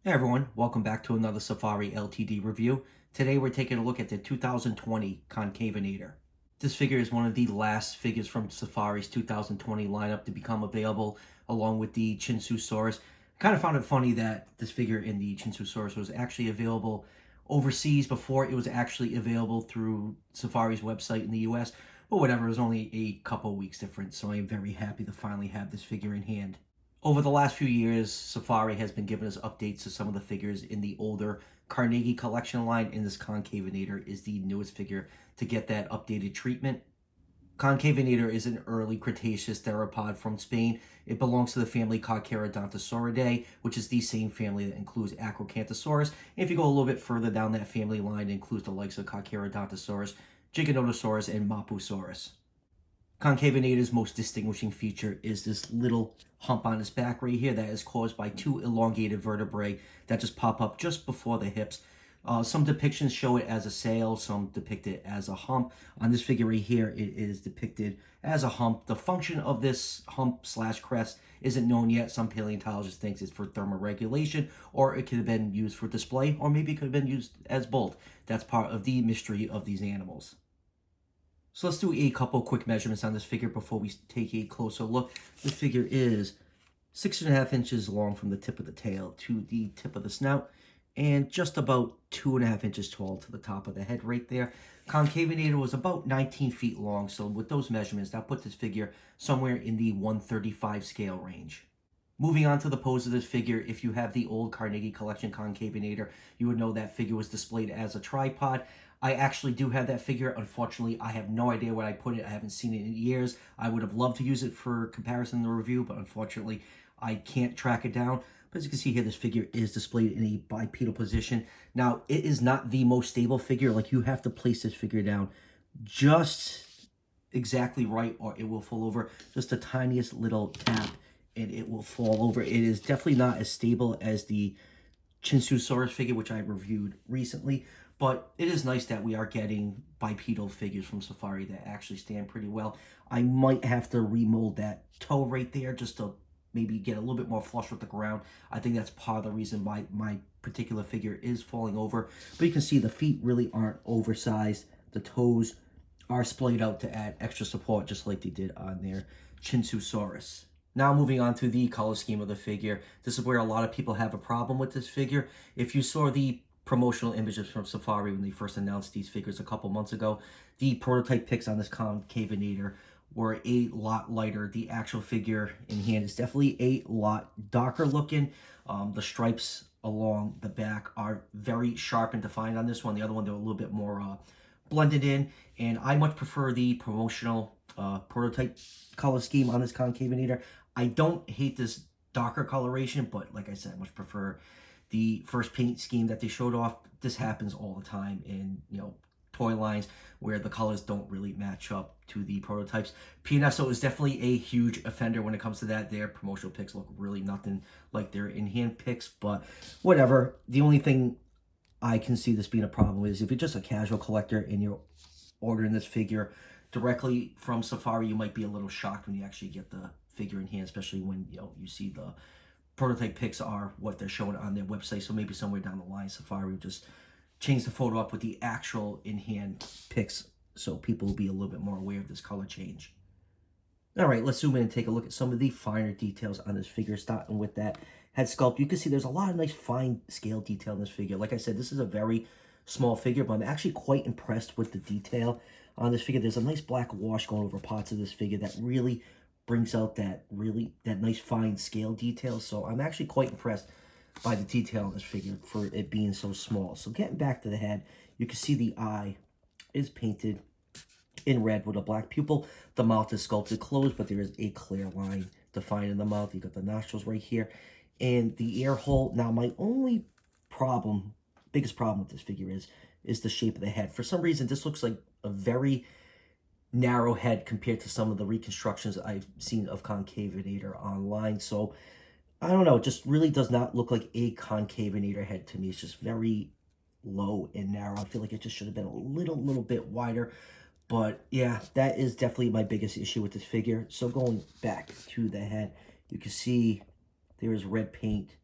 Hey everyone, welcome back to another Safari LTD review. Today we're taking a look at the 2020 Concavenator. This figure is one of the last figures from Safari's 2020 lineup to become available, along with the Chinsusaurus. I kind of found it funny that this figure in the Chinsusaurus was actually available overseas before it was actually available through Safari's website in the US. But whatever, it was only a couple weeks difference, so I am very happy to finally have this figure in hand. Over the last few years, Safari has been giving us updates to some of the figures in the older Carnegie collection line, and this Concavenator is the newest figure to get that updated treatment. Concavenator is an early Cretaceous theropod from Spain. It belongs to the family Carcharodontosauridae, which is the same family that includes Acrocanthosaurus. And if you go a little bit further down that family line, it includes the likes of Carcharodontosaurus, Giganotosaurus, and Mapusaurus. Concavenator's most distinguishing feature is this little hump on his back right here that is caused by two elongated vertebrae that just pop up just before the hips. Some depictions show it as a sail, some depict it as a hump. On this figure right here, it is depicted as a hump. The function of this hump slash crest isn't known yet. Some paleontologists think it's for thermoregulation, or it could have been used for display, or maybe it could have been used as both. That's part of the mystery of these animals. So let's do a couple quick measurements on this figure before we take a closer look. This figure is 6.5 inches long from the tip of the tail to the tip of the snout, and just about 2.5 inches tall to the top of the head right there. Concavenator was about 19 feet long, so with those measurements, that put this figure somewhere in the 135 scale range. Moving on to the pose of this figure, if you have the old Carnegie Collection Concavenator, you would know that figure was displayed as a tripod. I actually do have that figure. Unfortunately, I have no idea where I put it. I haven't seen it in years. I would have loved to use it for comparison in the review, but unfortunately, I can't track it down. But as you can see here, this figure is displayed in a bipedal position. Now, it is not the most stable figure. Like, you have to place this figure down just exactly right or it will fall over. Just the tiniest little tap and it will fall over. It is definitely not as stable as the Chinsusaurus figure, which I reviewed recently, but it is nice that we are getting bipedal figures from Safari that actually stand pretty well. I might have to remold that toe right there just to maybe get a little bit more flush with the ground. I think that's part of the reason why my particular figure is falling over. But you can see the feet really aren't oversized. The toes are splayed out to add extra support, just like they did on their Chinsusaurus. Now moving on to the color scheme of the figure. This is where a lot of people have a problem with this figure. If you saw the promotional images from Safari when they first announced these figures a couple months ago, the prototype pics on this Concavenator were a lot lighter. The actual figure in hand is definitely a lot darker looking. The stripes along the back are very sharp and defined on this one. The other one, they're a little bit more blended in, and I much prefer the promotional prototype color scheme on this Concavenator. I don't hate this darker coloration, but like I said, I much prefer the first paint scheme that they showed off. This happens all the time in, toy lines where the colors don't really match up to the prototypes. PNSO is definitely a huge offender when it comes to that. Their promotional picks look really nothing like their in-hand picks, but whatever. The only thing I can see this being a problem is if you're just a casual collector and you're ordering this figure directly from Safari, you might be a little shocked when you actually get the figure in hand, especially when you see the prototype pics are what they're showing on their website. So maybe somewhere down the line, Safari will just change the photo up with the actual in-hand pics so people will be a little bit more aware of this color change. All right, let's zoom in and take a look at some of the finer details on this figure, starting with that head sculpt. You can see there's a lot of nice fine scale detail in this figure. Like I said, this is a very small figure, but I'm actually quite impressed with the detail on this figure. There's a nice black wash going over parts of this figure that really brings out that nice fine scale detail. So I'm actually quite impressed by the detail on this figure for it being so small. So getting back to the head, you can see the eye is painted in red with a black pupil. The mouth is sculpted closed, but there is a clear line defined in the mouth. You got the nostrils right here and the ear hole. Now, my only biggest problem with this figure is the shape of the head. For some reason, this looks like a very narrow head compared to some of the reconstructions I've seen of Concavenator online. So I don't know, it just really does not look like a Concavenator head to me. It's just very low and narrow. I feel like it just should have been a little bit wider. But yeah, that is definitely my biggest issue with this figure. So going back to the head, you can see there is red paint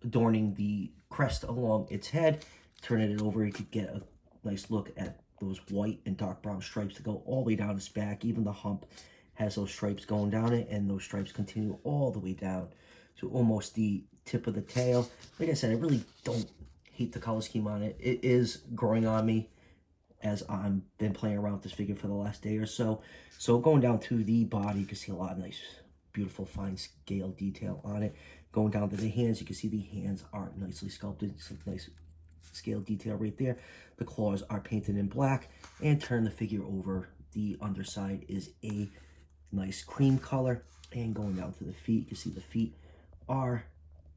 adorning the crest along its head. Turning it over, you could get a nice look at those white and dark brown stripes that go all the way down its back. Even the hump has those stripes going down it, and those stripes continue all the way down to almost the tip of the tail. Like I said, I really don't hate the color scheme on it. It is growing on me as I've been playing around with this figure for the last day or so. So going down to the body, you can see a lot of nice, beautiful, fine scale detail on it. Going down to the hands, you can see the hands are nicely sculpted. Some nice scale detail right there. The claws are painted in black. And turn the figure over, the underside is a nice cream color. And going down to the feet, you can see the feet are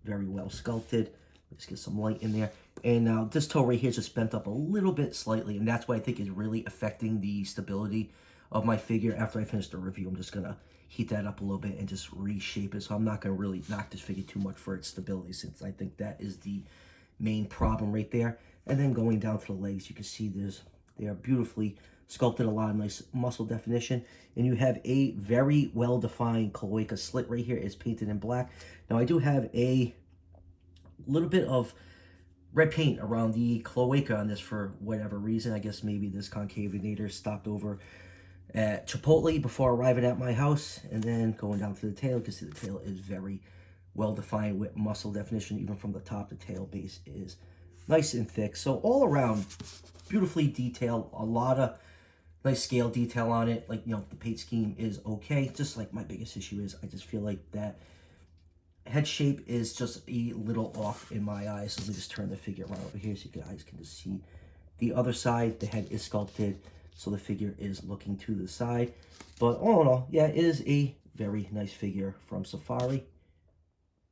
very well sculpted. Let's get some light in there. And now this toe right here is just bent up a little bit slightly, and that's what I think is really affecting the stability of my figure. After I finish the review, I'm just going to heat that up a little bit and just reshape it. So I'm not going to really knock this figure too much for its stability, since I think that is the main problem right there. And then going down to the legs, you can see they are beautifully sculpted, a lot of nice muscle definition. And you have a very well-defined cloaca slit right here. It's painted in black. Now I do have a little bit of red paint around the cloaca on this for whatever reason. I guess maybe this Concavenator stopped over at Chipotle before arriving at my house. And then going down to the tail, you can see the tail is very well defined with muscle definition. Even from the top, the tail base is nice and thick. So all around, beautifully detailed. A lot of nice scale detail on it. Like, you know, the paint scheme is okay. Just like my biggest issue is I just feel like that head shape is just a little off in my eyes. So let me just turn the figure around over here so you guys can just see the other side. The head is sculpted, so the figure is looking to the side. But all in all, yeah, it is a very nice figure from Safari.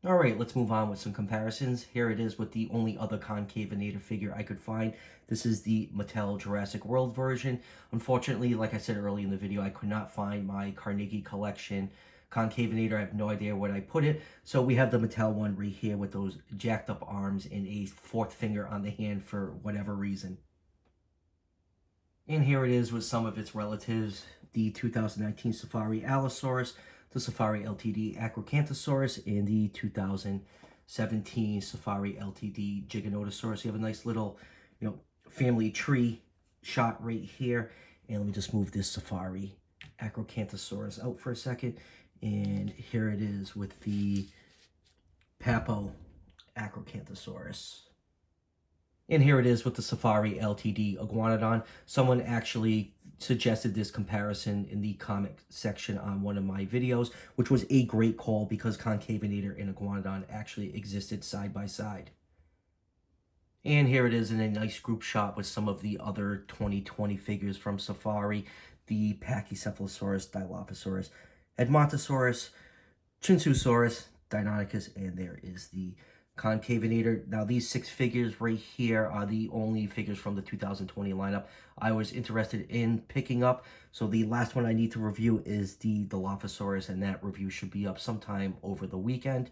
All right, let's move on with some comparisons. Here it is with the only other Concavenator figure I could find. This is the Mattel Jurassic World version. Unfortunately, like I said earlier in the video, I could not find my Carnegie collection Concavenator. I have no idea where I put it. So we have the Mattel one right here with those jacked up arms and a fourth finger on the hand for whatever reason. And here it is with some of its relatives. The 2019 Safari Allosaurus, the Safari Ltd Acrocanthosaurus, and the 2017 Safari Ltd Giganotosaurus. You have a nice little, you know, family tree shot right here. And let me just move this Safari Acrocanthosaurus out for a second. And here it is with the Papo Acrocanthosaurus. And here it is with the Safari Ltd Iguanodon. Someone actually suggested this comparison in the comment section on one of my videos, which was a great call because Concavenator and Iguanodon actually existed side by side. And here it is in a nice group shot with some of the other 2020 figures from Safari. The Pachycephalosaurus, Dilophosaurus, Edmontosaurus, Chinsusaurus, Deinonychus, and there is the Concavenator. Now these 6 figures right here are the only figures from the 2020 lineup I was interested in picking up. So the last one I need to review is the Dilophosaurus, and that review should be up sometime over the weekend.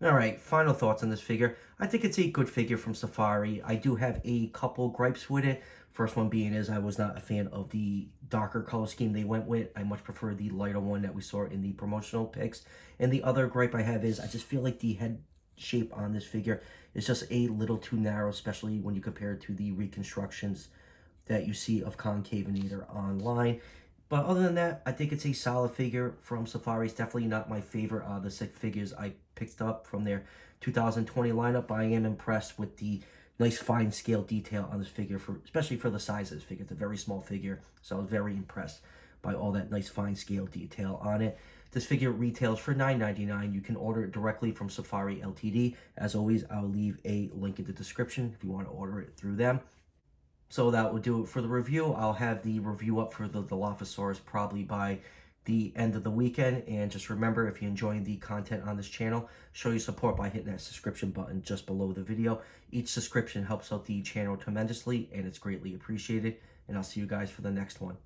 Alright, final thoughts on this figure. I think it's a good figure from Safari. I do have a couple gripes with it. First one being is I was not a fan of the darker color scheme they went with. I much prefer the lighter one that we saw in the promotional pics. And the other gripe I have is I just feel like the head shape on this figure is just a little too narrow, especially when you compare it to the reconstructions that you see of Concavenator online. But other than that, I think it's a solid figure from Safari. It's definitely not my favorite of the 6 figures I picked up from their 2020 lineup. I am impressed with the nice fine scale detail on this figure, especially for the size of this figure. It's a very small figure, so I was very impressed by all that nice fine scale detail on it. This figure retails for $9.99. You can order it directly from Safari Ltd. As always, I'll leave a link in the description if you want to order it through them. So that will do it for the review. I'll have the review up for the Dilophosaurus probably by the end of the weekend. And just remember, if you're enjoying the content on this channel, show your support by hitting that subscription button just below the video. Each subscription helps out the channel tremendously, and it's greatly appreciated. And I'll see you guys for the next one.